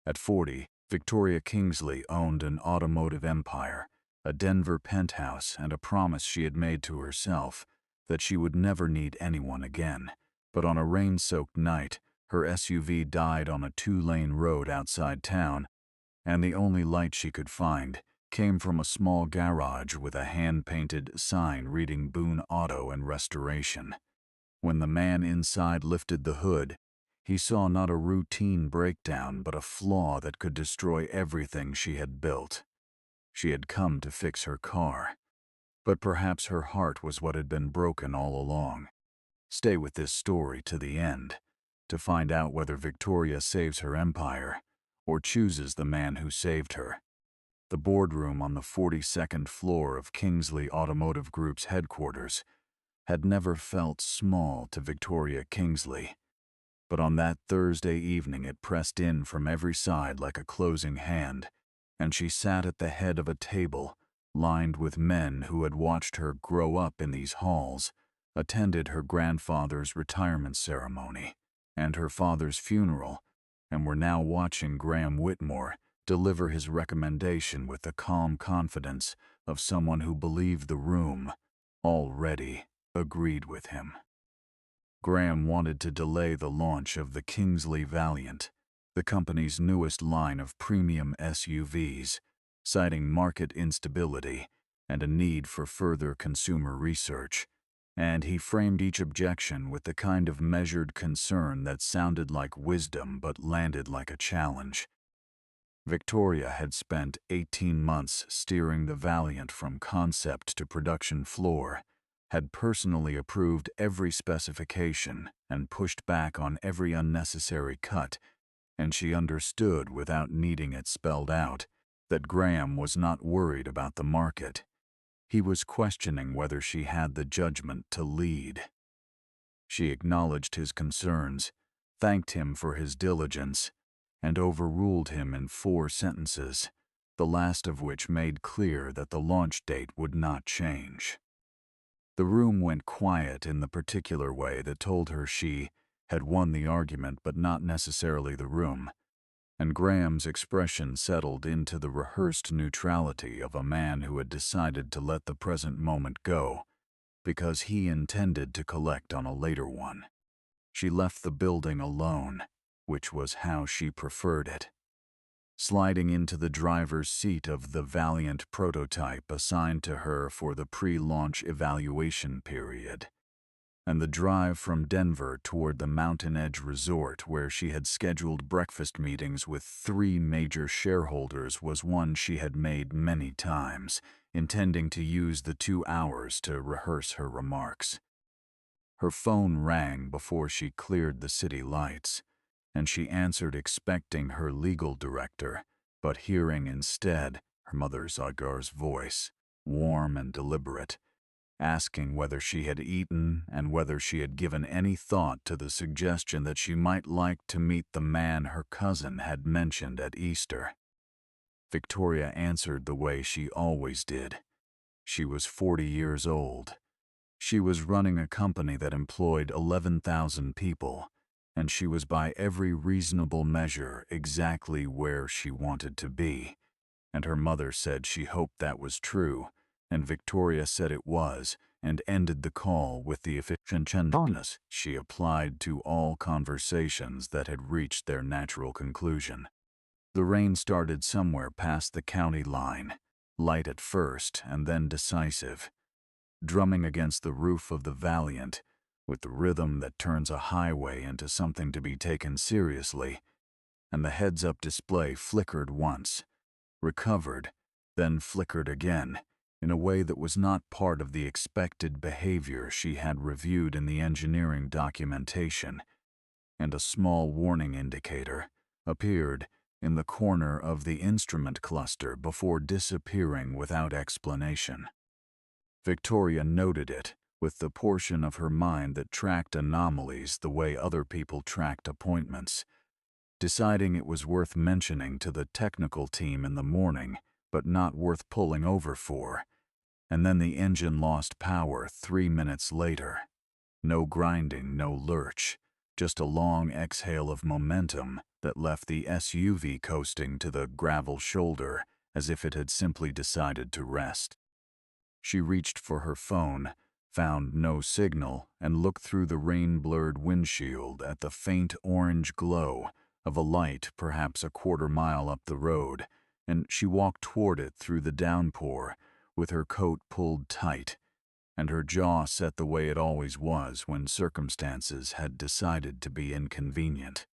At 40, Victoria Kingsley owned an automotive empire, a Denver penthouse, and a promise she had made to herself that she would never need anyone again. But on a rain-soaked night, her SUV died on a 2-lane road outside town, and the only light she could find came from a small garage with a hand-painted sign reading Boone Auto and Restoration. When the man inside lifted the hood, he saw not a routine breakdown but a flaw that could destroy everything she had built. She had come to fix her car, but perhaps her heart was what had been broken all along. Stay with this story to the end to find out whether Victoria saves her empire or chooses the man who saved her. The boardroom on the 42nd floor of Kingsley Automotive Group's headquarters had never felt small to Victoria Kingsley, but on that Thursday evening it pressed in from every side like a closing hand, and she sat at the head of a table lined with men who had watched her grow up in these halls, attended her grandfather's retirement ceremony and her father's funeral, and were now watching Graham Whitmore deliver his recommendation with the calm confidence of someone who believed the room already agreed with him. Graham wanted to delay the launch of the Kingsley Valiant, the company's newest line of premium SUVs, citing market instability and a need for further consumer research, and he framed each objection with the kind of measured concern that sounded like wisdom but landed like a challenge. Victoria had spent 18 months steering the Valiant from concept to production floor, had personally approved every specification and pushed back on every unnecessary cut, and she understood without needing it spelled out that Graham was not worried about the market. He was questioning whether she had the judgment to lead. She acknowledged his concerns, thanked him for his diligence, and overruled him in 4 sentences, the last of which made clear that the launch date would not change. The room went quiet in the particular way that told her she had won the argument but not necessarily the room, and Graham's expression settled into the rehearsed neutrality of a man who had decided to let the present moment go because he intended to collect on a later one. She left the building alone, which was how she preferred it, sliding into the driver's seat of the Valiant prototype assigned to her for the pre-launch evaluation period. And the drive from Denver toward the Mountain Edge Resort, where she had scheduled breakfast meetings with 3 major shareholders, was one she had made many times, intending to use the 2 hours to rehearse her remarks. Her phone rang before she cleared the city lights, and she answered expecting her legal director, but hearing instead her mother Zagar's voice, warm and deliberate, asking whether she had eaten and whether she had given any thought to the suggestion that she might like to meet the man her cousin had mentioned at Easter. Victoria answered the way she always did. She was 40 years old. She was running a company that employed 11,000 people, and she was by every reasonable measure exactly where she wanted to be. And her mother said she hoped that was true, and Victoria said it was, and ended the call with the efficientness she applied to all conversations that had reached their natural conclusion. The rain started somewhere past the county line, light at first and then decisive, drumming against the roof of the Valiant with the rhythm that turns a highway into something to be taken seriously, and the heads-up display flickered once, recovered, then flickered again, in a way that was not part of the expected behavior she had reviewed in the engineering documentation, and a small warning indicator appeared in the corner of the instrument cluster before disappearing without explanation. Victoria noted it with the portion of her mind that tracked anomalies the way other people tracked appointments, deciding it was worth mentioning to the technical team in the morning, but not worth pulling over for. And then the engine lost power 3 minutes later. No grinding, no lurch, just a long exhale of momentum that left the SUV coasting to the gravel shoulder as if it had simply decided to rest. She reached for her phone, found no signal, and looked through the rain-blurred windshield at the faint orange glow of a light perhaps a quarter-mile up the road, and she walked toward it through the downpour with her coat pulled tight and her jaw set the way it always was when circumstances had decided to be inconvenient.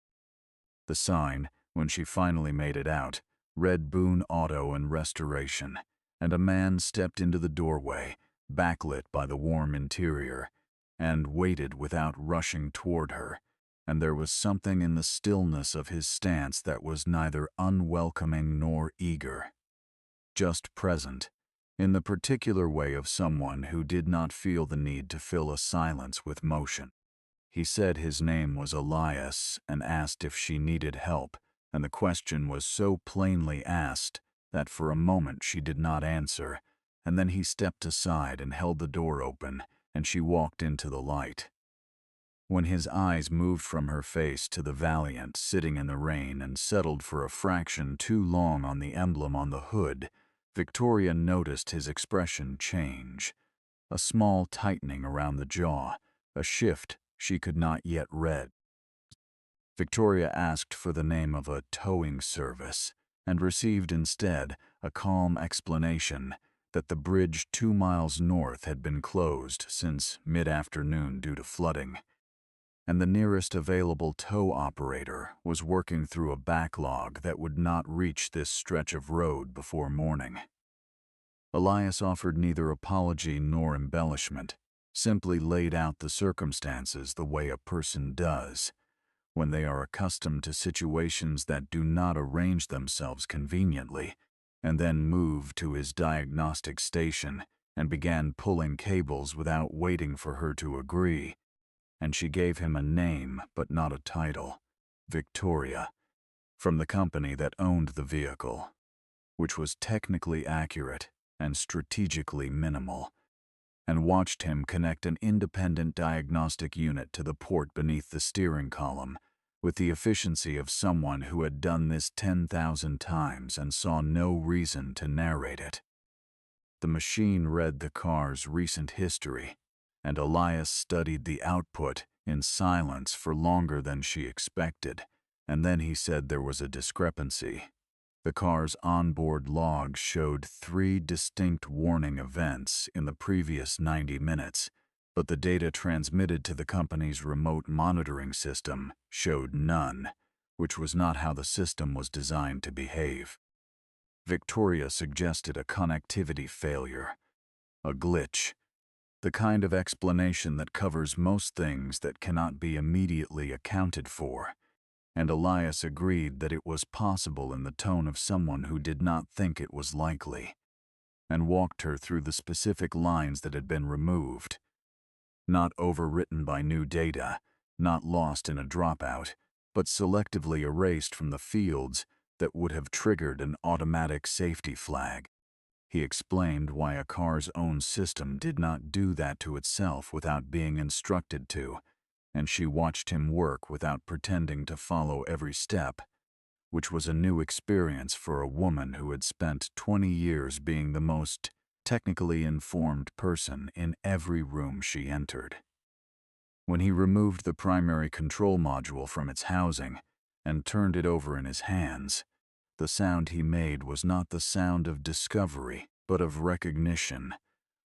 The sign, when she finally made it out, read Boone Auto and Restoration, and a man stepped into the doorway, backlit by the warm interior, and waited without rushing toward her, and there was something in the stillness of his stance that was neither unwelcoming nor eager, just present, in the particular way of someone who did not feel the need to fill a silence with motion. He said his name was Elias and asked if she needed help, and the question was so plainly asked that for a moment she did not answer, and then he stepped aside and held the door open, and she walked into the light. When his eyes moved from her face to the Valiant sitting in the rain and settled for a fraction too long on the emblem on the hood, Victoria noticed his expression change, a small tightening around the jaw, a shift she could not yet read. Victoria asked for the name of a towing service and received instead a calm explanation that the bridge 2 miles north had been closed since mid-afternoon due to flooding, and the nearest available tow operator was working through a backlog that would not reach this stretch of road before morning. Elias offered neither apology nor embellishment, simply laid out the circumstances the way a person does when they are accustomed to situations that do not arrange themselves conveniently, and then moved to his diagnostic station and began pulling cables without waiting for her to agree, and she gave him a name but not a title, Victoria, from the company that owned the vehicle, which was technically accurate and strategically minimal, and watched him connect an independent diagnostic unit to the port beneath the steering column with the efficiency of someone who had done this 10,000 times and saw no reason to narrate it. The machine read the car's recent history, and Elias studied the output in silence for longer than she expected, and then he said there was a discrepancy. The car's onboard log showed 3 distinct warning events in the previous 90 minutes, but the data transmitted to the company's remote monitoring system showed none, which was not how the system was designed to behave. Victoria suggested a connectivity failure, a glitch, the kind of explanation that covers most things that cannot be immediately accounted for, and Elias agreed that it was possible in the tone of someone who did not think it was likely, and walked her through the specific lines that had been removed, not overwritten by new data, not lost in a dropout, but selectively erased from the fields that would have triggered an automatic safety flag. He explained why a car's own system did not do that to itself without being instructed to, and she watched him work without pretending to follow every step, which was a new experience for a woman who had spent 20 years being the most technically informed person in every room she entered. When he removed the primary control module from its housing and turned it over in his hands, the sound he made was not the sound of discovery, but of recognition,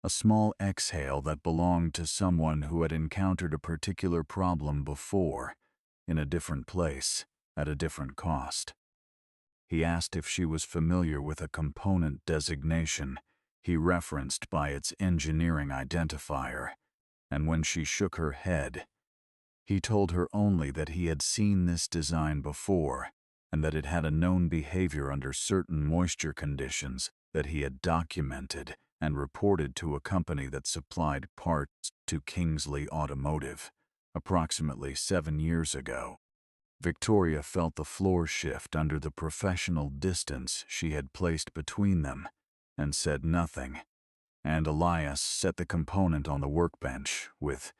a small exhale that belonged to someone who had encountered a particular problem before, in a different place, at a different cost. He asked if she was familiar with a component designation he referenced by its engineering identifier, and when she shook her head, he told her only that he had seen this design before and that it had a known behavior under certain moisture conditions that he had documented and reported to a company that supplied parts to Kingsley Automotive approximately 7 years ago. Victoria felt the floor shift under the professional distance she had placed between them and said nothing, and Elias set the component on the workbench with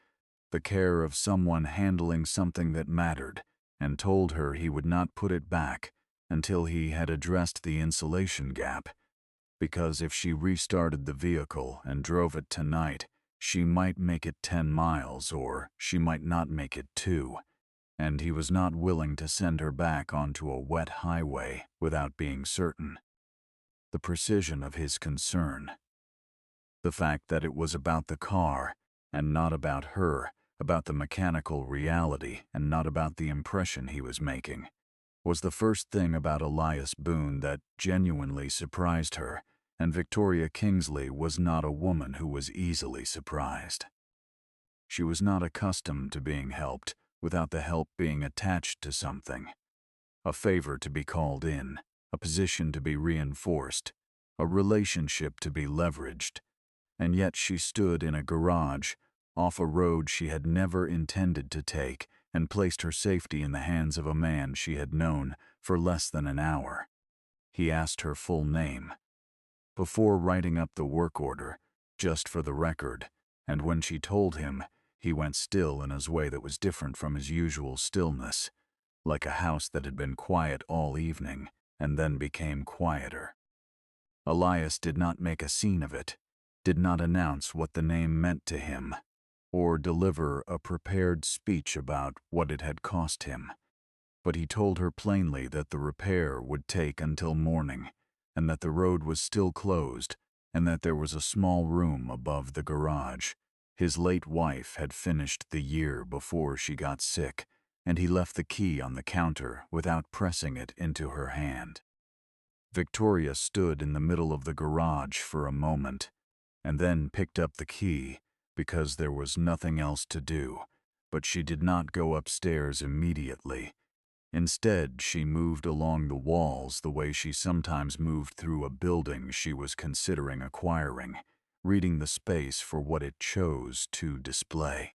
the care of someone handling something that mattered and told her he would not put it back until he had addressed the insulation gap, because if she restarted the vehicle and drove it tonight, she might make it 10 miles or she might not make it 2, and he was not willing to send her back onto a wet highway without being certain. The precision of his concern, the fact that it was about the car and not about her, about the mechanical reality and not about the impression he was making, was the first thing about Elias Boone that genuinely surprised her, and Victoria Kingsley was not a woman who was easily surprised. She was not accustomed to being helped without the help being attached to something. A favor to be called in, a position to be reinforced, a relationship to be leveraged. And yet she stood in a garage, off a road she had never intended to take, and placed her safety in the hands of a man she had known for less than an hour. He asked her full name before writing up the work order, just for the record, and when she told him, he went still in his way that was different from his usual stillness, like a house that had been quiet all evening and then became quieter. Elias did not make a scene of it, did not announce what the name meant to him, or deliver a prepared speech about what it had cost him. But he told her plainly that the repair would take until morning, and that the road was still closed, and that there was a small room above the garage. His late wife had finished the year before she got sick, and he left the key on the counter without pressing it into her hand. Victoria stood in the middle of the garage for a moment, and then picked up the key, because there was nothing else to do, but she did not go upstairs immediately. Instead, she moved along the walls the way she sometimes moved through a building she was considering acquiring, reading the space for what it chose to display.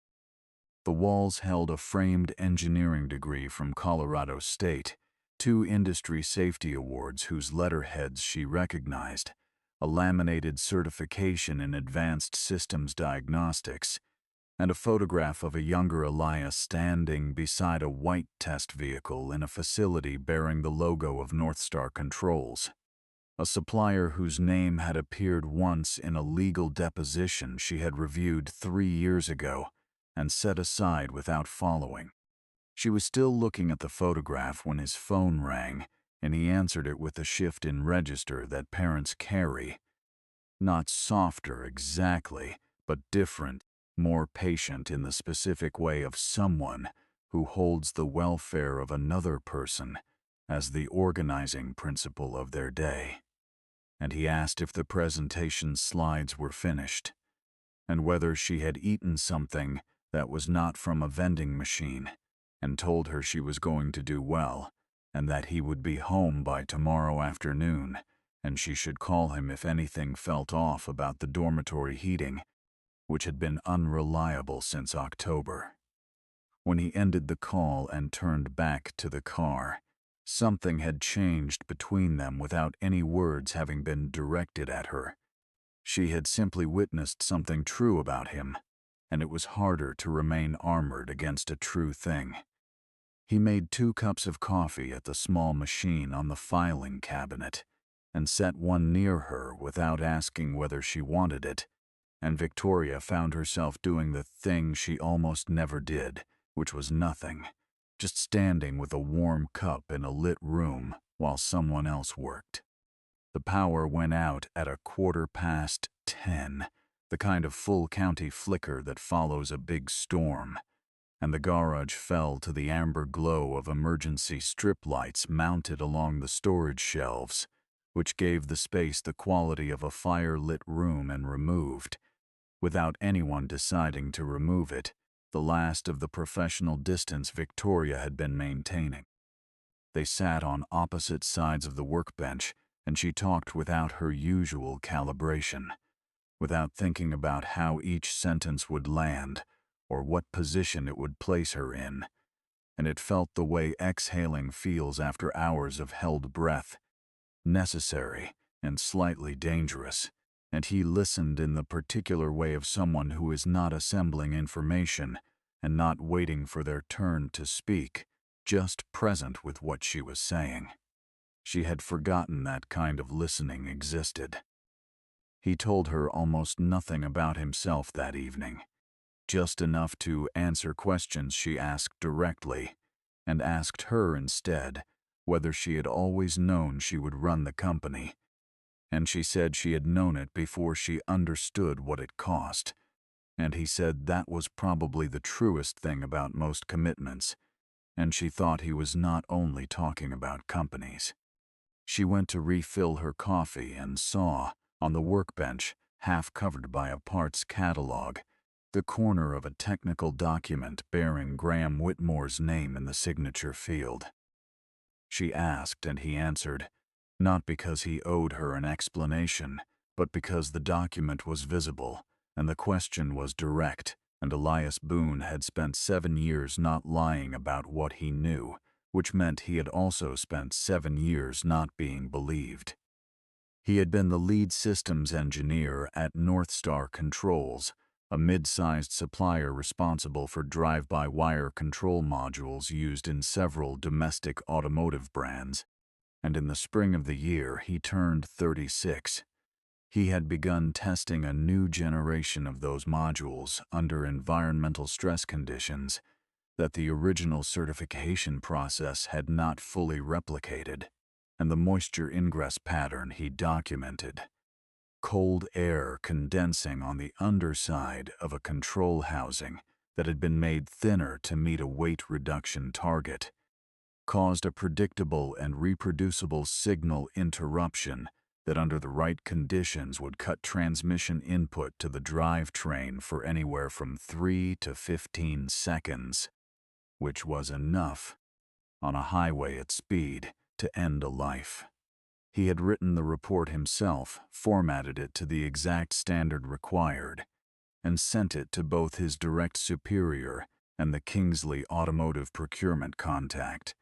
The walls held a framed engineering degree from Colorado State, 2 industry safety awards whose letterheads she recognized, a laminated certification in advanced systems diagnostics, and a photograph of a younger Elias standing beside a white test vehicle in a facility bearing the logo of Northstar Controls, a supplier whose name had appeared once in a legal deposition she had reviewed 3 years ago and set aside without following. She was still looking at the photograph when his phone rang, and he answered it with a shift in register that parents carry. Not softer exactly, but different, more patient in the specific way of someone who holds the welfare of another person as the organizing principle of their day. And he asked if the presentation slides were finished, and whether she had eaten something that was not from a vending machine, and told her she was going to do well, and that he would be home by tomorrow afternoon, and she should call him if anything felt off about the dormitory heating, which had been unreliable since October. When he ended the call and turned back to the car, something had changed between them without any words having been directed at her. She had simply witnessed something true about him, and it was harder to remain armored against a true thing. He made 2 cups of coffee at the small machine on the filing cabinet and set one near her without asking whether she wanted it, and Victoria found herself doing the thing she almost never did, which was nothing, just standing with a warm cup in a lit room while someone else worked. The power went out at 10:15, the kind of full county flicker that follows a big storm, and the garage fell to the amber glow of emergency strip lights mounted along the storage shelves, which gave the space the quality of a fire-lit room and removed, without anyone deciding to remove it, the last of the professional distance Victoria had been maintaining. They sat on opposite sides of the workbench, and she talked without her usual calibration, without thinking about how each sentence would land or what position it would place her in, and it felt the way exhaling feels after hours of held breath, necessary and slightly dangerous, and he listened in the particular way of someone who is not assembling information and not waiting for their turn to speak, just present with what she was saying. She had forgotten that kind of listening existed. He told her almost nothing about himself that evening, just enough to answer questions she asked directly, and asked her instead whether she had always known she would run the company, and she said she had known it before she understood what it cost, and he said that was probably the truest thing about most commitments, and she thought he was not only talking about companies. She went to refill her coffee and saw, on the workbench, half covered by a parts catalog, the corner of a technical document bearing Graham Whitmore's name in the signature field. She asked, and he answered, not because he owed her an explanation, but because the document was visible, and the question was direct, and Elias Boone had spent 7 years not lying about what he knew, which meant he had also spent 7 years not being believed. He had been the lead systems engineer at North Star Controls, a mid-sized supplier responsible for drive-by-wire control modules used in several domestic automotive brands, and in the spring of the year he turned 36. He had begun testing a new generation of those modules under environmental stress conditions that the original certification process had not fully replicated, and the moisture ingress pattern he documented. Cold air condensing on the underside of a control housing that had been made thinner to meet a weight reduction target caused a predictable and reproducible signal interruption that under the right conditions would cut transmission input to the drivetrain for anywhere from 3 to 15 seconds, which was enough, on a highway at speed, to end a life. He had written the report himself, formatted it to the exact standard required, and sent it to both his direct superior and the Kingsley automotive procurement contact,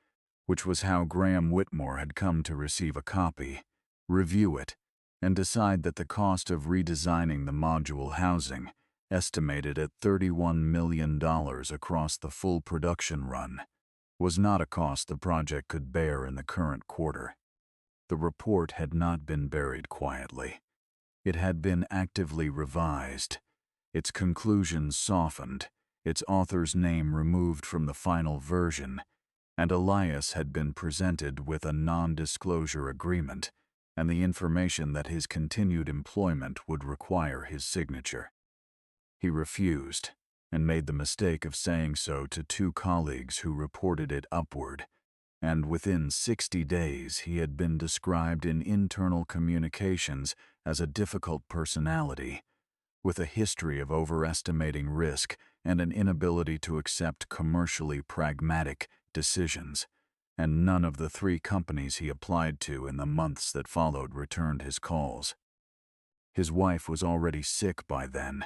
which was how Graham Whitmore had come to receive a copy, review it, and decide that the cost of redesigning the module housing, estimated at $31 million across the full production run, was not a cost the project could bear in the current quarter. The report had not been buried quietly. It had been actively revised, its conclusions softened, its author's name removed from the final version, and Elias had been presented with a non-disclosure agreement and the information that his continued employment would require his signature. He refused, and made the mistake of saying so to 2 colleagues who reported it upward, and within 60 days he had been described in internal communications as a difficult personality, with a history of overestimating risk and an inability to accept commercially pragmatic decisions, and none of the 3 companies he applied to in the months that followed returned his calls. His wife was already sick by then,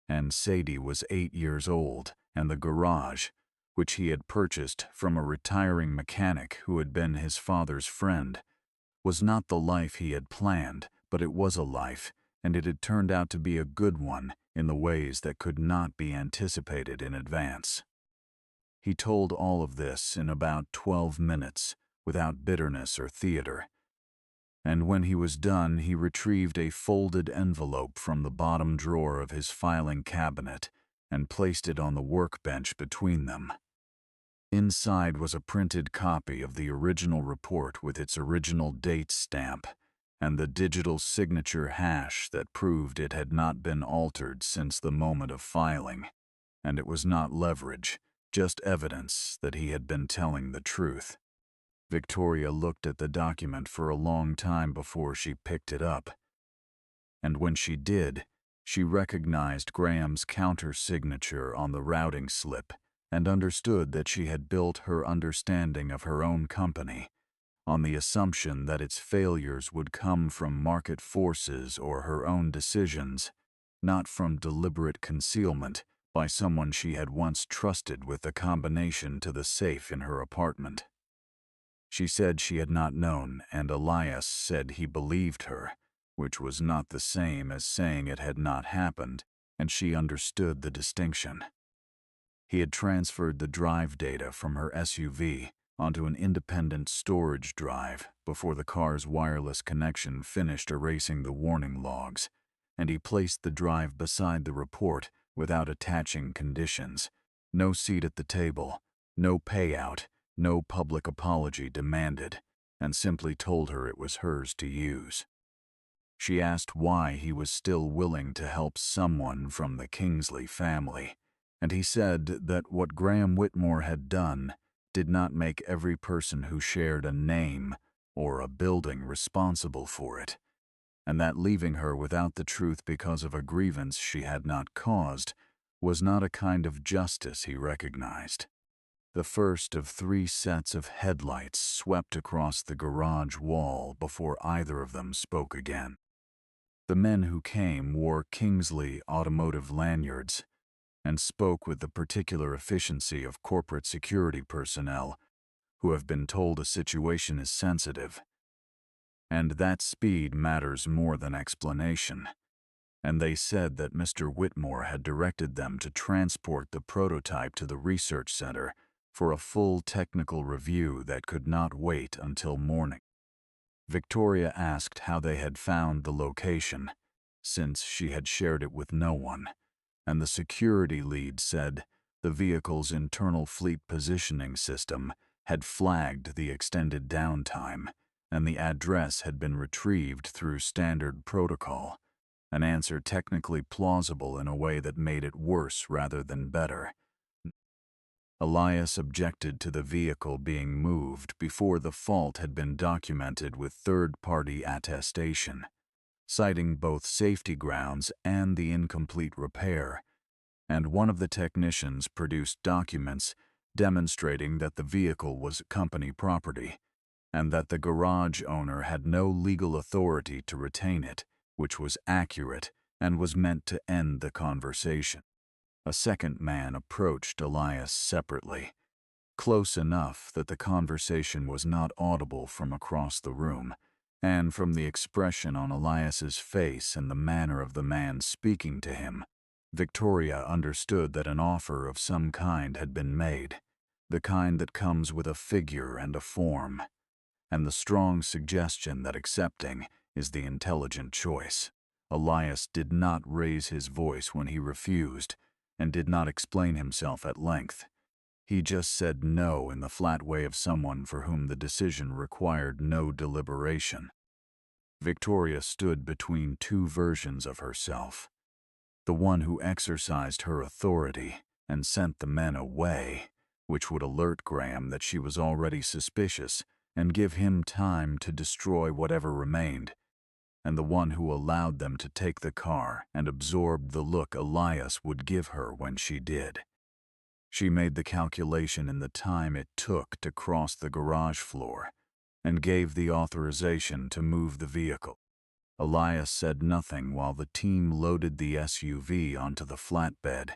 and Sadie was 8 years old, and the garage, which he had purchased from a retiring mechanic who had been his father's friend, was not the life he had planned, but it was a life, and it had turned out to be a good one in the ways that could not be anticipated in advance. He told all of this in about 12 minutes, without bitterness or theater, and when he was done he retrieved a folded envelope from the bottom drawer of his filing cabinet and placed it on the workbench between them. Inside was a printed copy of the original report with its original date stamp and the digital signature hash that proved it had not been altered since the moment of filing, and it was not leverage, just evidence that he had been telling the truth. Victoria looked at the document for a long time before she picked it up, and when she did, she recognized Graham's counter-signature on the routing slip and understood that she had built her understanding of her own company on the assumption that its failures would come from market forces or her own decisions, not from deliberate concealment by someone she had once trusted with the combination to the safe in her apartment. She said she had not known, and Elias said he believed her, which was not the same as saying it had not happened, and she understood the distinction. He had transferred the drive data from her SUV, onto an independent storage drive before the car's wireless connection finished erasing the warning logs, and he placed the drive beside the report without attaching conditions. No seat at the table, no payout, no public apology demanded, and simply told her it was hers to use. She asked why he was still willing to help someone from the Kingsley family, and he said that what Graham Whitmore had done did not make every person who shared a name or a building responsible for it, and that leaving her without the truth because of a grievance she had not caused was not a kind of justice he recognized. The first of 3 sets of headlights swept across the garage wall before either of them spoke again. The men who came wore Kingsley automotive lanyards and spoke with the particular efficiency of corporate security personnel who have been told a situation is sensitive. And that speed matters more than explanation. And they said that Mr. Whitmore had directed them to transport the prototype to the research center for a full technical review that could not wait until morning. Victoria asked how they had found the location, since she had shared it with no one, and the security lead said the vehicle's internal fleet positioning system had flagged the extended downtime, and the address had been retrieved through standard protocol, an answer technically plausible in a way that made it worse rather than better. Elias objected to the vehicle being moved before the fault had been documented with third-party attestation, citing both safety grounds and the incomplete repair, and one of the technicians produced documents demonstrating that the vehicle was company property, and that the garage owner had no legal authority to retain it, which was accurate and was meant to end the conversation. A second man approached Elias separately, close enough that the conversation was not audible from across the room, and from the expression on Elias's face and the manner of the man speaking to him, Victoria understood that an offer of some kind had been made, the kind that comes with a figure and a form, and the strong suggestion that accepting is the intelligent choice. Elias did not raise his voice when he refused, and did not explain himself at length. He just said no in the flat way of someone for whom the decision required no deliberation. Victoria stood between 2 versions of herself. The one who exercised her authority and sent the men away, which would alert Graham that she was already suspicious and give him time to destroy whatever remained, and the one who allowed them to take the car and absorb the look Elias would give her when she did. She made the calculation in the time it took to cross the garage floor and gave the authorization to move the vehicle. Elias said nothing while the team loaded the SUV onto the flatbed,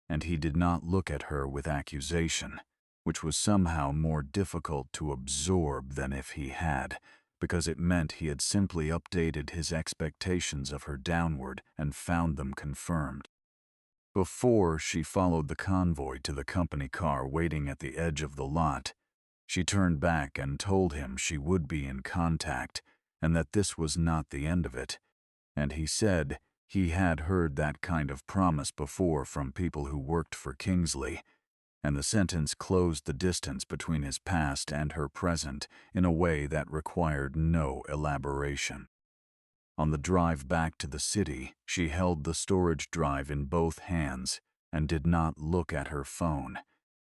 and he did not look at her with accusation, which was somehow more difficult to absorb than if he had, because it meant he had simply updated his expectations of her downward and found them confirmed. Before she followed the convoy to the company car waiting at the edge of the lot, she turned back and told him she would be in contact and that this was not the end of it, and he said he had heard that kind of promise before from people who worked for Kingsley, and the sentence closed the distance between his past and her present in a way that required no elaboration. On the drive back to the city, she held the storage drive in both hands and did not look at her phone,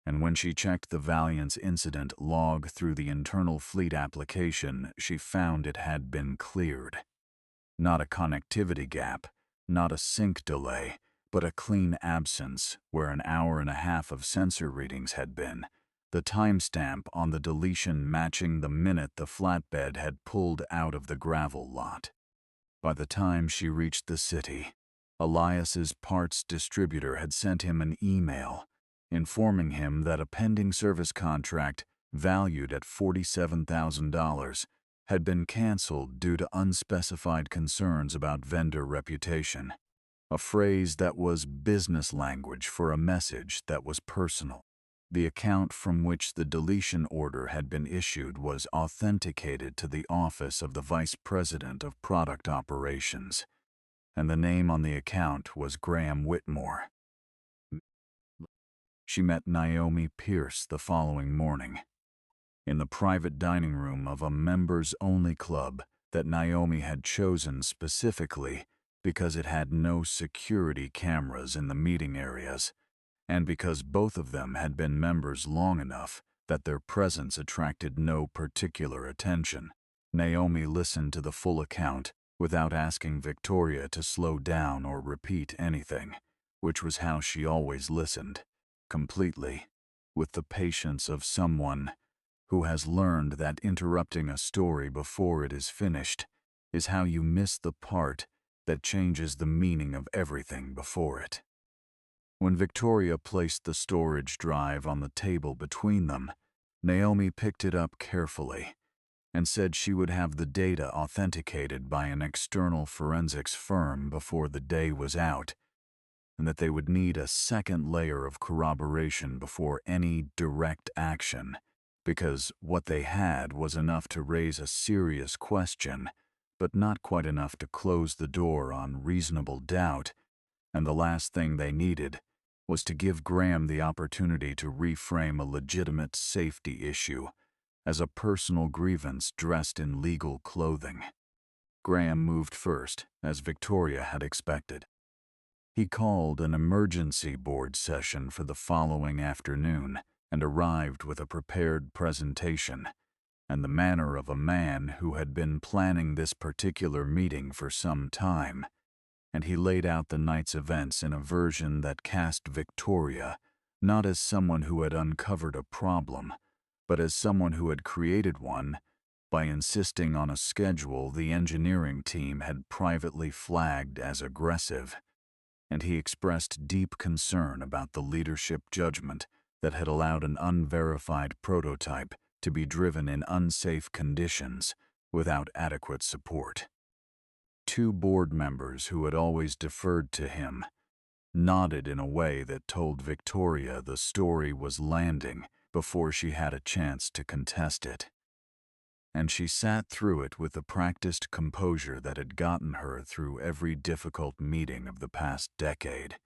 and when she checked the Valiant's incident log through the internal fleet application, she found it had been cleared. Not a connectivity gap, not a sync delay, but a clean absence where an hour and a half of sensor readings had been, the timestamp on the deletion matching the minute the flatbed had pulled out of the gravel lot. By the time she reached the city, Elias's parts distributor had sent him an email informing him that a pending service contract valued at $47,000 had been canceled due to unspecified concerns about vendor reputation, a phrase that was business language for a message that was personal. The account from which the deletion order had been issued was authenticated to the office of the Vice President of Product Operations, and the name on the account was Graham Whitmore. She met Naomi Pierce the following morning, in the private dining room of a members-only club that Naomi had chosen specifically because it had no security cameras in the meeting areas, and because both of them had been members long enough that their presence attracted no particular attention. Naomi listened to the full account without asking Victoria to slow down or repeat anything, which was how she always listened, completely, with the patience of someone who has learned that interrupting a story before it is finished is how you miss the part that changes the meaning of everything before it. When Victoria placed the storage drive on the table between them, Naomi picked it up carefully and said she would have the data authenticated by an external forensics firm before the day was out, and that they would need a second layer of corroboration before any direct action, because what they had was enough to raise a serious question, but not quite enough to close the door on reasonable doubt, and the last thing they needed was to give Graham the opportunity to reframe a legitimate safety issue as a personal grievance dressed in legal clothing. Graham moved first, as Victoria had expected. He called an emergency board session for the following afternoon and arrived with a prepared presentation and the manner of a man who had been planning this particular meeting for some time, and he laid out the night's events in a version that cast Victoria not as someone who had uncovered a problem, but as someone who had created one by insisting on a schedule the engineering team had privately flagged as aggressive, and he expressed deep concern about the leadership judgment that had allowed an unverified prototype to be driven in unsafe conditions without adequate support. Two board members who had always deferred to him nodded in a way that told Victoria the story was landing before she had a chance to contest it. And she sat through it with the practiced composure that had gotten her through every difficult meeting of the past decade,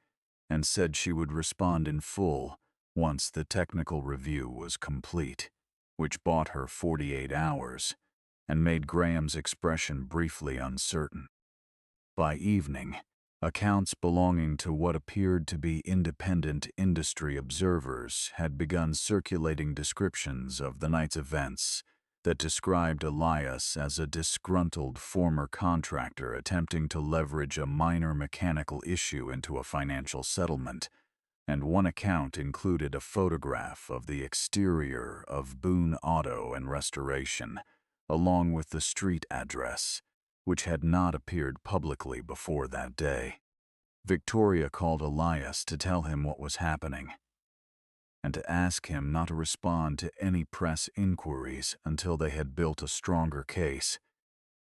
and said she would respond in full once the technical review was complete, which bought her 48 hours and made Graham's expression briefly uncertain. By evening, accounts belonging to what appeared to be independent industry observers had begun circulating descriptions of the night's events that described Elias as a disgruntled former contractor attempting to leverage a minor mechanical issue into a financial settlement, and one account included a photograph of the exterior of Boone Auto and Restoration, along with the street address, which had not appeared publicly before that day. Victoria called Elias to tell him what was happening, and to ask him not to respond to any press inquiries until they had built a stronger case,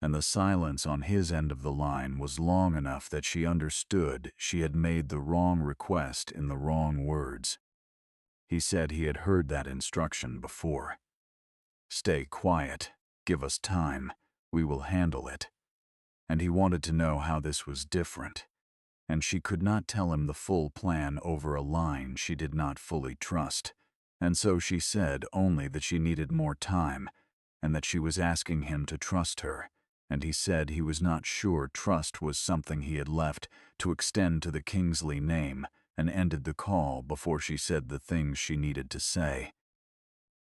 and the silence on his end of the line was long enough that she understood she had made the wrong request in the wrong words. He said he had heard that instruction before. "Stay quiet, give us time, we will handle it." And he wanted to know how this was different, and she could not tell him the full plan over a line she did not fully trust, and so she said only that she needed more time and that she was asking him to trust her, and he said he was not sure trust was something he had left to extend to the Kingsley name, and ended the call before she said the things she needed to say.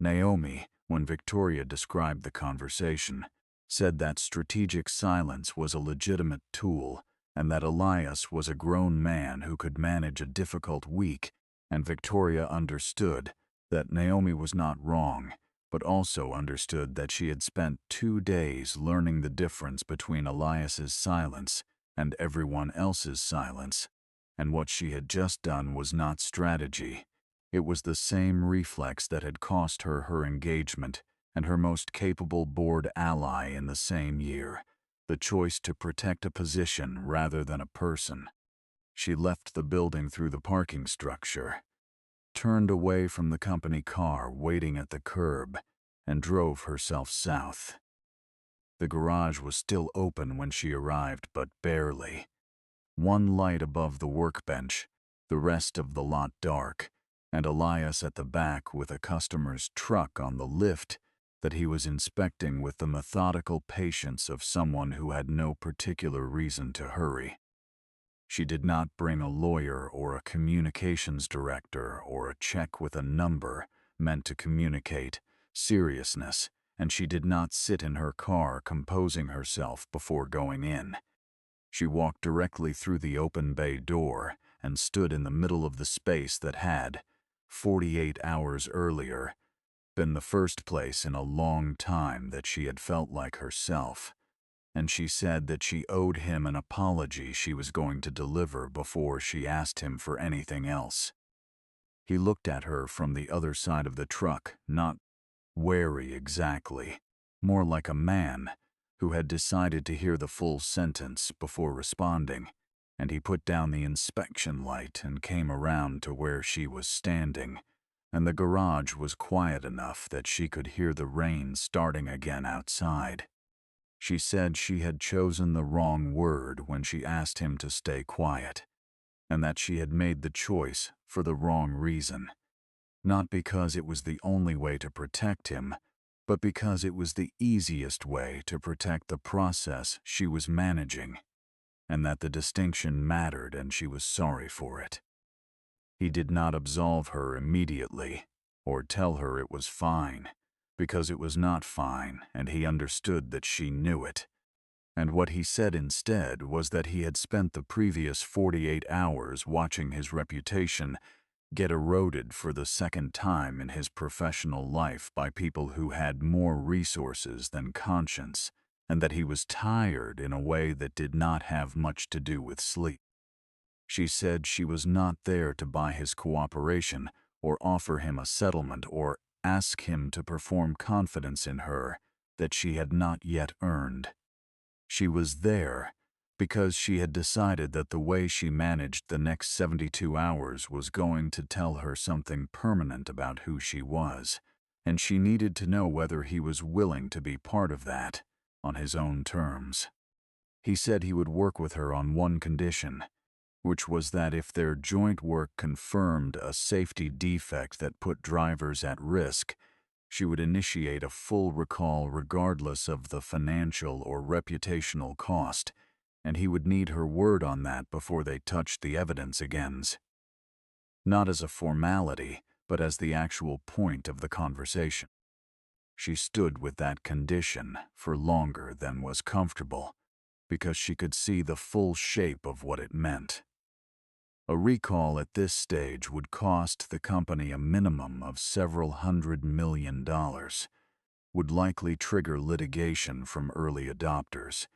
Naomi, when Victoria described the conversation, said that strategic silence was a legitimate tool and that Elias was a grown man who could manage a difficult week, and Victoria understood that Naomi was not wrong, but also understood that she had spent 2 days learning the difference between Elias's silence and everyone else's silence, and what she had just done was not strategy. It was the same reflex that had cost her her engagement and her most capable board ally in the same year, the choice to protect a position rather than a person. She left the building through the parking structure, turned away from the company car waiting at the curb, and drove herself south. The garage was still open when she arrived, but barely. One light above the workbench, the rest of the lot dark, and Elias at the back with a customer's truck on the lift that he was inspecting with the methodical patience of someone who had no particular reason to hurry. She did not bring a lawyer or a communications director or a check with a number meant to communicate seriousness, and she did not sit in her car composing herself before going in. She walked directly through the open bay door and stood in the middle of the space that had, 48 hours earlier, been the first place in a long time that she had felt like herself, and she said that she owed him an apology she was going to deliver before she asked him for anything else. He looked at her from the other side of the truck, not wary exactly, more like a man who had decided to hear the full sentence before responding, and he put down the inspection light and came around to where she was standing, and the garage was quiet enough that she could hear the rain starting again outside. She said she had chosen the wrong word when she asked him to stay quiet, and that she had made the choice for the wrong reason. Not because it was the only way to protect him, but because it was the easiest way to protect the process she was managing, and that the distinction mattered and she was sorry for it. He did not absolve her immediately, or tell her it was fine, because it was not fine, and he understood that she knew it. And what he said instead was that he had spent the previous 48 hours watching his reputation get eroded for the second time in his professional life by people who had more resources than conscience, and that he was tired in a way that did not have much to do with sleep. She said she was not there to buy his cooperation or offer him a settlement or ask him to perform confidence in her that she had not yet earned. She was there because she had decided that the way she managed the next 72 hours was going to tell her something permanent about who she was, and she needed to know whether he was willing to be part of that, on his own terms. He said he would work with her on one condition, which was that if their joint work confirmed a safety defect that put drivers at risk, she would initiate a full recall regardless of the financial or reputational cost, and he would need her word on that before they touched the evidence again. Not as a formality, but as the actual point of the conversation. She stood with that condition for longer than was comfortable, because she could see the full shape of what it meant. A recall at this stage would cost the company a minimum of several $100 million, would likely trigger litigation from early adopters,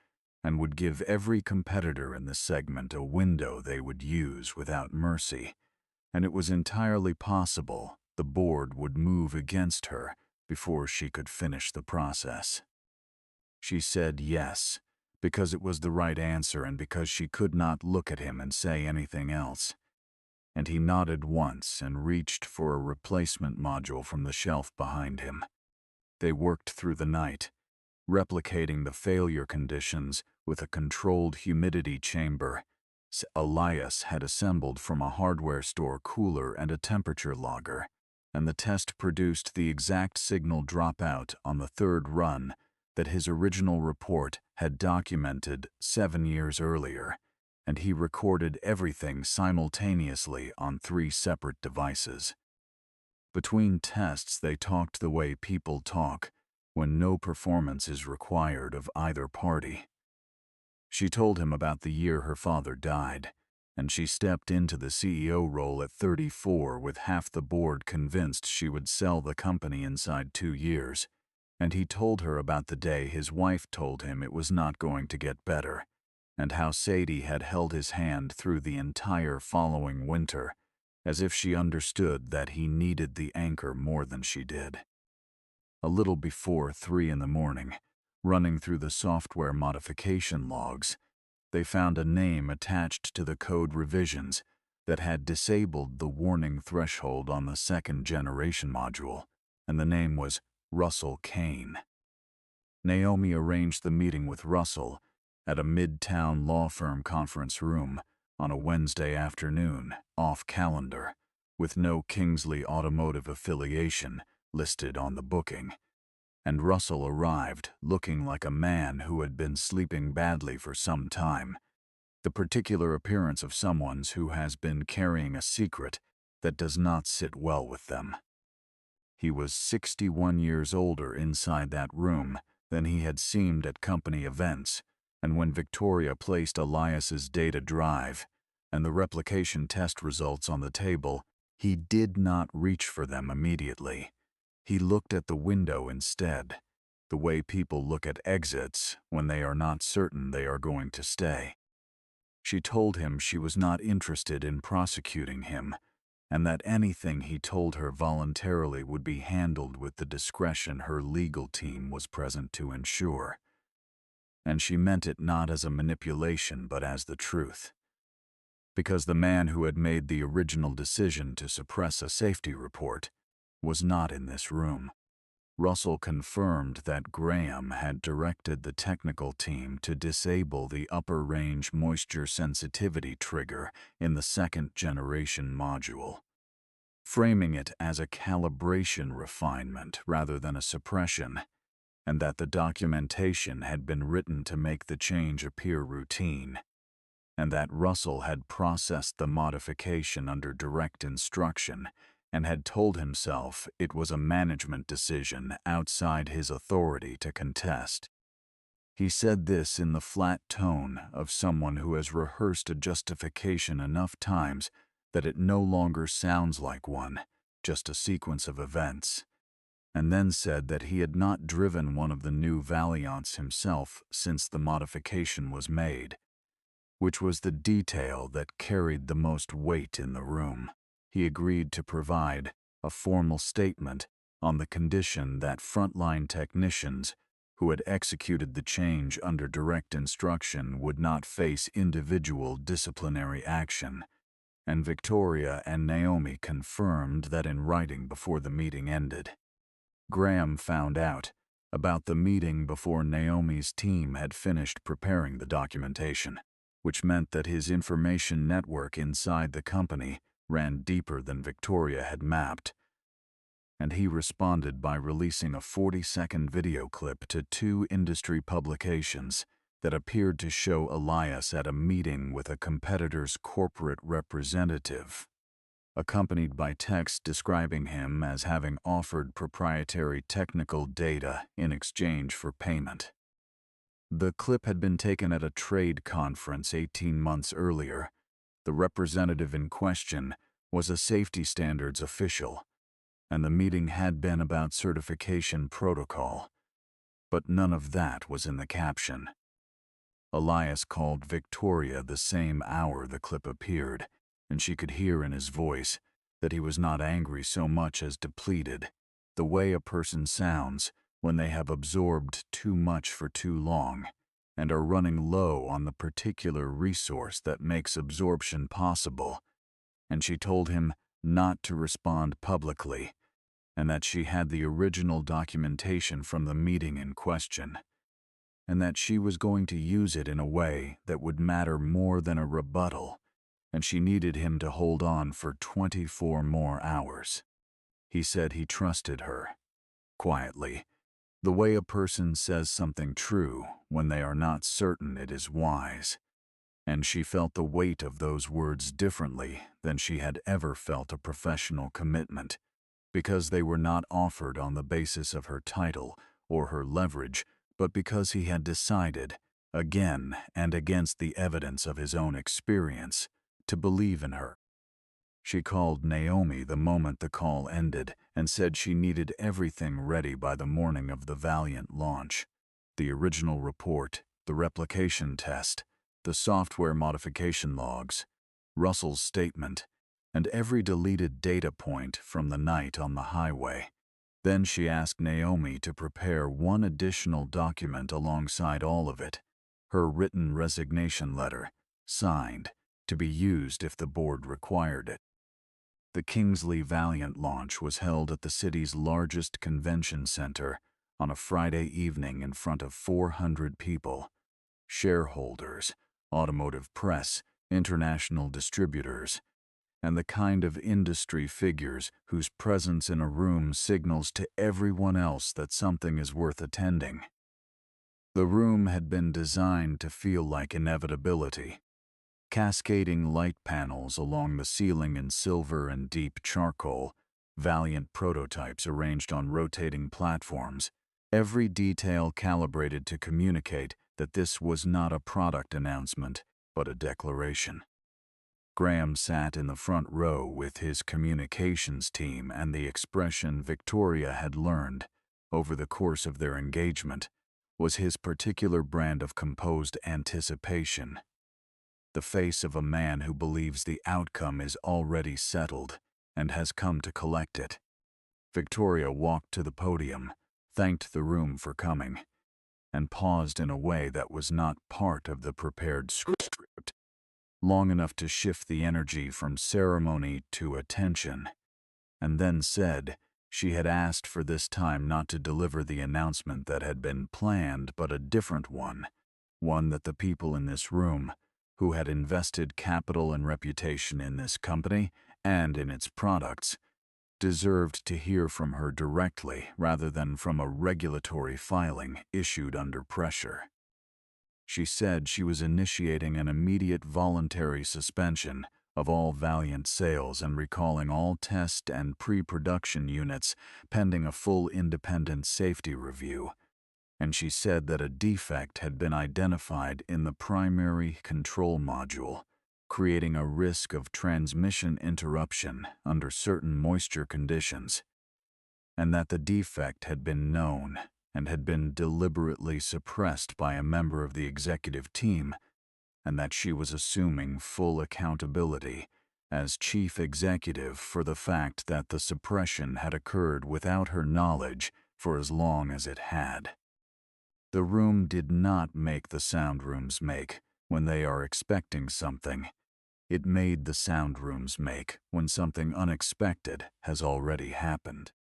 and would give every competitor in the segment a window they would use without mercy, and it was entirely possible the board would move against her before she could finish the process. She said yes, because it was the right answer and because she could not look at him and say anything else. And he nodded once and reached for a replacement module from the shelf behind him. They worked through the night, replicating the failure conditions with a controlled humidity chamber Elias had assembled from a hardware store cooler and a temperature logger, and the test produced the exact signal dropout on the third run that his original report had documented 7 years earlier, and he recorded everything simultaneously on 3 separate devices. Between tests, they talked the way people talk when no performance is required of either party. She told him about the year her father died, and she stepped into the CEO role at 34 with half the board convinced she would sell the company inside 2 years, and he told her about the day his wife told him it was not going to get better, and how Sadie had held his hand through the entire following winter, as if she understood that he needed the anchor more than she did. A little before 3 in the morning, running through the software modification logs, they found a name attached to the code revisions that had disabled the warning threshold on the second-generation module, and the name was Russell Kane. Naomi arranged the meeting with Russell at a midtown law firm conference room on a Wednesday afternoon, off calendar, with no Kingsley Automotive affiliation listed on the booking. And Russell arrived looking like a man who had been sleeping badly for some time, the particular appearance of someone who has been carrying a secret that does not sit well with them. He was 61 years older inside that room than he had seemed at company events, and when Victoria placed Elias's data drive and the replication test results on the table, he did not reach for them immediately. He looked at the window instead, the way people look at exits when they are not certain they are going to stay. She told him she was not interested in prosecuting him, and that anything he told her voluntarily would be handled with the discretion her legal team was present to ensure. And she meant it not as a manipulation but as the truth. Because the man who had made the original decision to suppress a safety report was not in this room. Russell confirmed that Graham had directed the technical team to disable the upper range moisture sensitivity trigger in the second-generation module, framing it as a calibration refinement rather than a suppression, and that the documentation had been written to make the change appear routine, and that Russell had processed the modification under direct instruction and had told himself it was a management decision outside his authority to contest. He said this in the flat tone of someone who has rehearsed a justification enough times that it no longer sounds like one, just a sequence of events, and then said that he had not driven one of the new Valiants himself since the modification was made, which was the detail that carried the most weight in the room. He agreed to provide a formal statement on the condition that frontline technicians who had executed the change under direct instruction would not face individual disciplinary action, and Victoria and Naomi confirmed that in writing before the meeting ended. Graham found out about the meeting before Naomi's team had finished preparing the documentation, which meant that his information network inside the company ran deeper than Victoria had mapped, and he responded by releasing a 40-second video clip to 2 industry publications that appeared to show Elias at a meeting with a competitor's corporate representative, accompanied by text describing him as having offered proprietary technical data in exchange for payment. The clip had been taken at a trade conference 18 months earlier. The representative in question was a safety standards official, and the meeting had been about certification protocol, but none of that was in the caption. Elias called Victoria the same hour the clip appeared, and she could hear in his voice that he was not angry so much as depleted, the way a person sounds when they have absorbed too much for too long and are running low on the particular resource that makes absorption possible, and she told him not to respond publicly, and that she had the original documentation from the meeting in question, and that she was going to use it in a way that would matter more than a rebuttal, and she needed him to hold on for 24 more hours. He said he trusted her, quietly, the way a person says something true when they are not certain it is wise, and she felt the weight of those words differently than she had ever felt a professional commitment, because they were not offered on the basis of her title or her leverage, but because he had decided, again and against the evidence of his own experience, to believe in her. She called Naomi the moment the call ended and said she needed everything ready by the morning of the Valiant launch: the original report, the replication test, the software modification logs, Russell's statement, and every deleted data point from the night on the highway. Then she asked Naomi to prepare one additional document alongside all of it, her written resignation letter, signed, to be used if the board required it. The Kingsley Valiant launch was held at the city's largest convention center on a Friday evening in front of 400 people, shareholders, automotive press, international distributors, and the kind of industry figures whose presence in a room signals to everyone else that something is worth attending. The room had been designed to feel like inevitability. Cascading light panels along the ceiling in silver and deep charcoal, Valiant prototypes arranged on rotating platforms, every detail calibrated to communicate that this was not a product announcement, but a declaration. Graham sat in the front row with his communications team, and the expression Victoria had learned over the course of their engagement was his particular brand of composed anticipation. The face of a man who believes the outcome is already settled and has come to collect it. Victoria walked to the podium, thanked the room for coming, and paused in a way that was not part of the prepared script, long enough to shift the energy from ceremony to attention, and then said she had asked for this time not to deliver the announcement that had been planned, but a different one that the people in this room, who had invested capital and reputation in this company and in its products, deserved to hear from her directly rather than from a regulatory filing issued under pressure. She said she was initiating an immediate voluntary suspension of all Valiant sales and recalling all test and pre-production units pending a full independent safety review. And she said that a defect had been identified in the primary control module, creating a risk of transmission interruption under certain moisture conditions, and that the defect had been known and had been deliberately suppressed by a member of the executive team, and that she was assuming full accountability as chief executive for the fact that the suppression had occurred without her knowledge for as long as it had. The room did not make the sound rooms make when they are expecting something. It made the sound rooms make when something unexpected has already happened.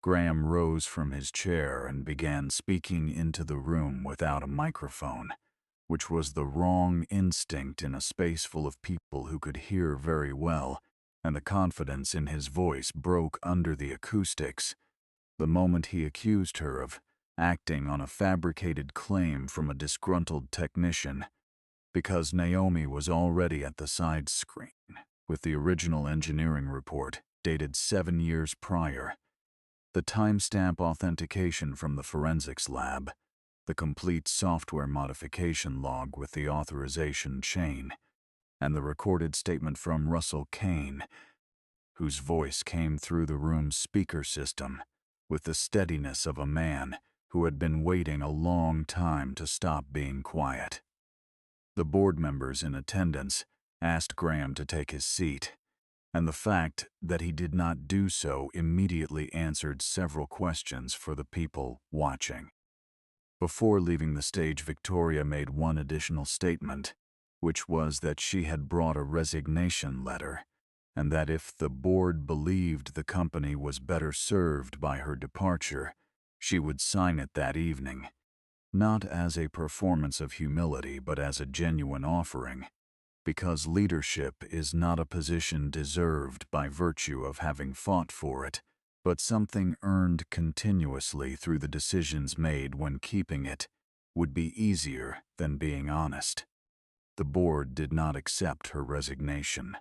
Graham rose from his chair and began speaking into the room without a microphone, which was the wrong instinct in a space full of people who could hear very well, and the confidence in his voice broke under the acoustics the moment he accused her of acting on a fabricated claim from a disgruntled technician, because Naomi was already at the side screen with the original engineering report dated 7 years prior, the timestamp authentication from the forensics lab, the complete software modification log with the authorization chain, and the recorded statement from Russell Kane, whose voice came through the room's speaker system with the steadiness of a man who had been waiting a long time to stop being quiet. The board members in attendance asked Graham to take his seat, and the fact that he did not do so immediately answered several questions for the people watching. Before leaving the stage, Victoria made one additional statement, which was that she had brought a resignation letter, and that if the board believed the company was better served by her departure, she would sign it that evening, not as a performance of humility but as a genuine offering, because leadership is not a position deserved by virtue of having fought for it, but something earned continuously through the decisions made when keeping it would be easier than being honest. The board did not accept her resignation.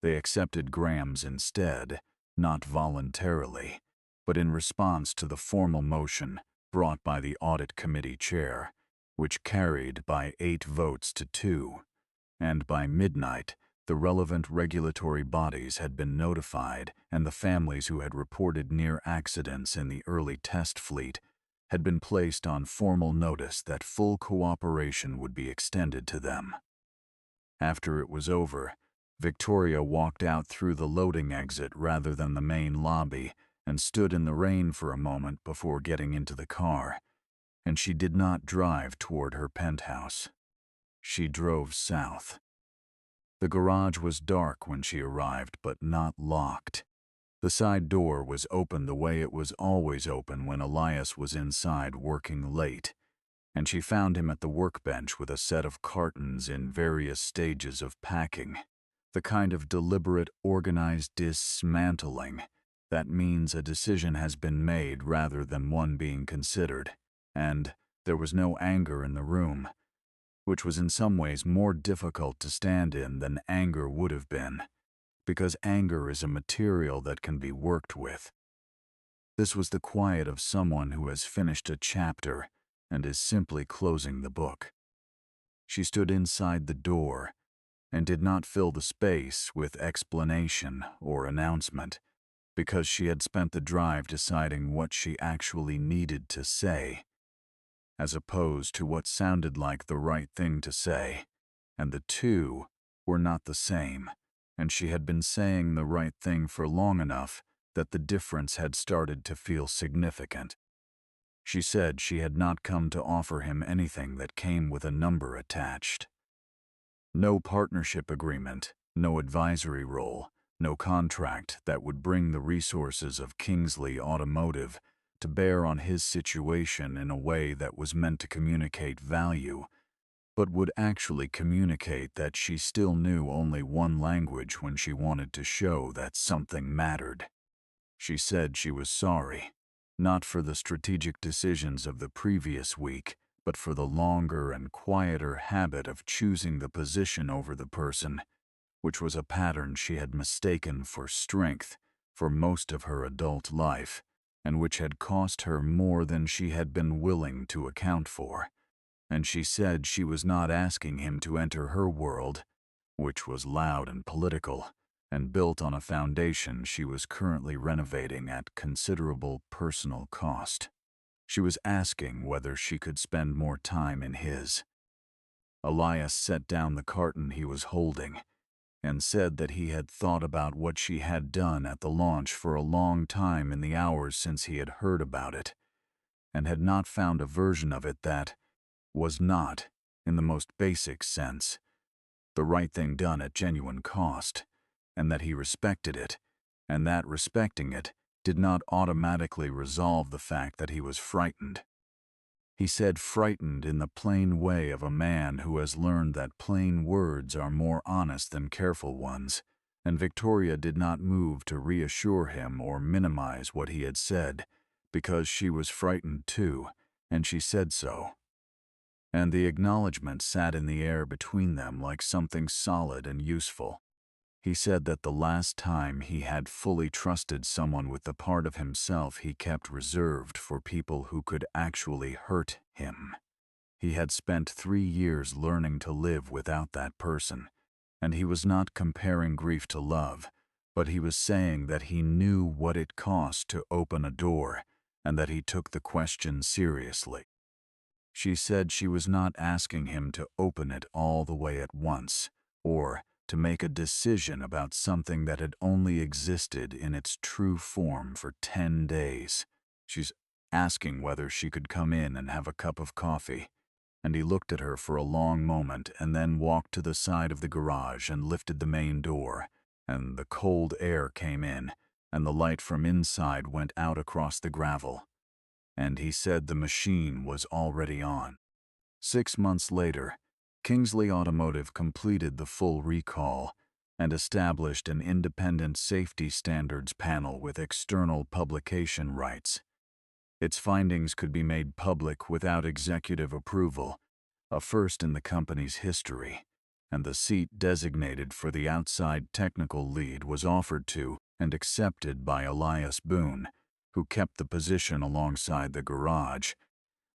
They accepted Graham's instead, not voluntarily, but in response to the formal motion brought by the audit committee chair, which carried by 8 votes to 2, and by midnight the relevant regulatory bodies had been notified, and the families who had reported near accidents in the early test fleet had been placed on formal notice that full cooperation would be extended to them. After it was over, Victoria walked out through the loading exit rather than the main lobby and stood in the rain for a moment before getting into the car, and she did not drive toward her penthouse. She drove south. The garage was dark when she arrived, but not locked. The side door was open the way it was always open when Elias was inside working late, and she found him at the workbench with a set of cartons in various stages of packing. The kind of deliberate, organized dismantling that means a decision has been made rather than one being considered, and there was no anger in the room, which was in some ways more difficult to stand in than anger would have been, because anger is a material that can be worked with. This was the quiet of someone who has finished a chapter and is simply closing the book. She stood inside the door and did not fill the space with explanation or announcement, because she had spent the drive deciding what she actually needed to say, as opposed to what sounded like the right thing to say, and the two were not the same, and she had been saying the right thing for long enough that the difference had started to feel significant. She said she had not come to offer him anything that came with a number attached. No partnership agreement, no advisory role, no contract that would bring the resources of Kingsley Automotive to bear on his situation in a way that was meant to communicate value, but would actually communicate that she still knew only one language when she wanted to show that something mattered. She said she was sorry, not for the strategic decisions of the previous week, but for the longer and quieter habit of choosing the position over the person, which was a pattern she had mistaken for strength for most of her adult life, and which had cost her more than she had been willing to account for. And she said she was not asking him to enter her world, which was loud and political, and built on a foundation she was currently renovating at considerable personal cost. She was asking whether she could spend more time in his. Elias set down the carton he was holding and said that he had thought about what she had done at the launch for a long time in the hours since he had heard about it, and had not found a version of it that was not, in the most basic sense, the right thing done at genuine cost, and that he respected it, and that respecting it did not automatically resolve the fact that he was frightened. He said frightened in the plain way of a man who has learned that plain words are more honest than careful ones, and Victoria did not move to reassure him or minimize what he had said, because she was frightened too, and she said so. And the acknowledgement sat in the air between them like something solid and useful. He said that the last time he had fully trusted someone with the part of himself he kept reserved for people who could actually hurt him, he had spent 3 years learning to live without that person, and he was not comparing grief to love, but he was saying that he knew what it cost to open a door and that he took the question seriously. She said she was not asking him to open it all the way at once, or to make a decision about something that had only existed in its true form for 10 days. She's asking whether she could come in and have a cup of coffee, and he looked at her for a long moment and then walked to the side of the garage and lifted the main door, and the cold air came in, and the light from inside went out across the gravel. And he said the machine was already on. 6 months later, Kingsley Automotive completed the full recall and established an independent safety standards panel with external publication rights. Its findings could be made public without executive approval, a first in the company's history, and the seat designated for the outside technical lead was offered to and accepted by Elias Boone, who kept the position alongside the garage,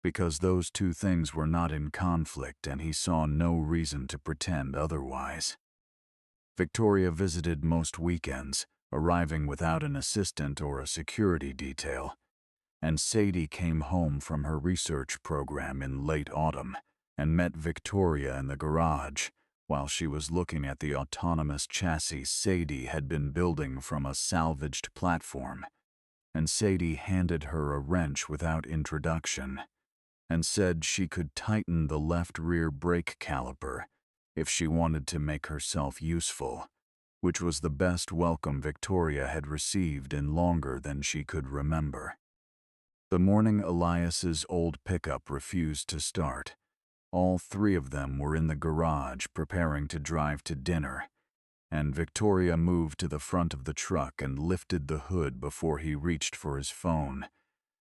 because those two things were not in conflict and he saw no reason to pretend otherwise. Victoria visited most weekends, arriving without an assistant or a security detail, and Sadie came home from her research program in late autumn and met Victoria in the garage while she was looking at the autonomous chassis Sadie had been building from a salvaged platform, and Sadie handed her a wrench without introduction and said she could tighten the left rear brake caliper if she wanted to make herself useful, which was the best welcome Victoria had received in longer than she could remember. The morning Elias's old pickup refused to start. All three of them were in the garage preparing to drive to dinner, and Victoria moved to the front of the truck and lifted the hood before he reached for his phone,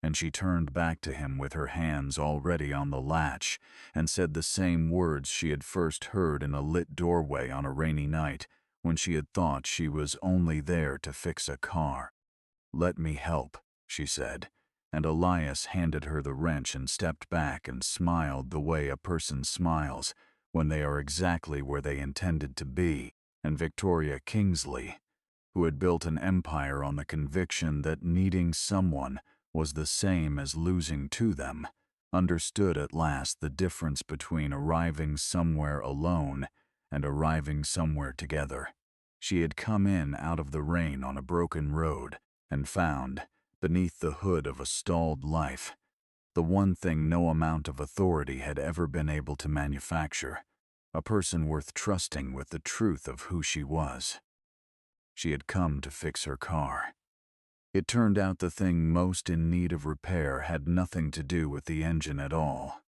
and she turned back to him with her hands already on the latch and said the same words she had first heard in a lit doorway on a rainy night when she had thought she was only there to fix a car. "Let me help," she said, and Elias handed her the wrench and stepped back and smiled the way a person smiles when they are exactly where they intended to be, and Victoria Kingsley, who had built an empire on the conviction that needing someone was the same as losing to them, understood at last the difference between arriving somewhere alone and arriving somewhere together. She had come in out of the rain on a broken road and found, beneath the hood of a stalled life, the one thing no amount of authority had ever been able to manufacture, a person worth trusting with the truth of who she was. She had come to fix her car. It turned out the thing most in need of repair had nothing to do with the engine at all.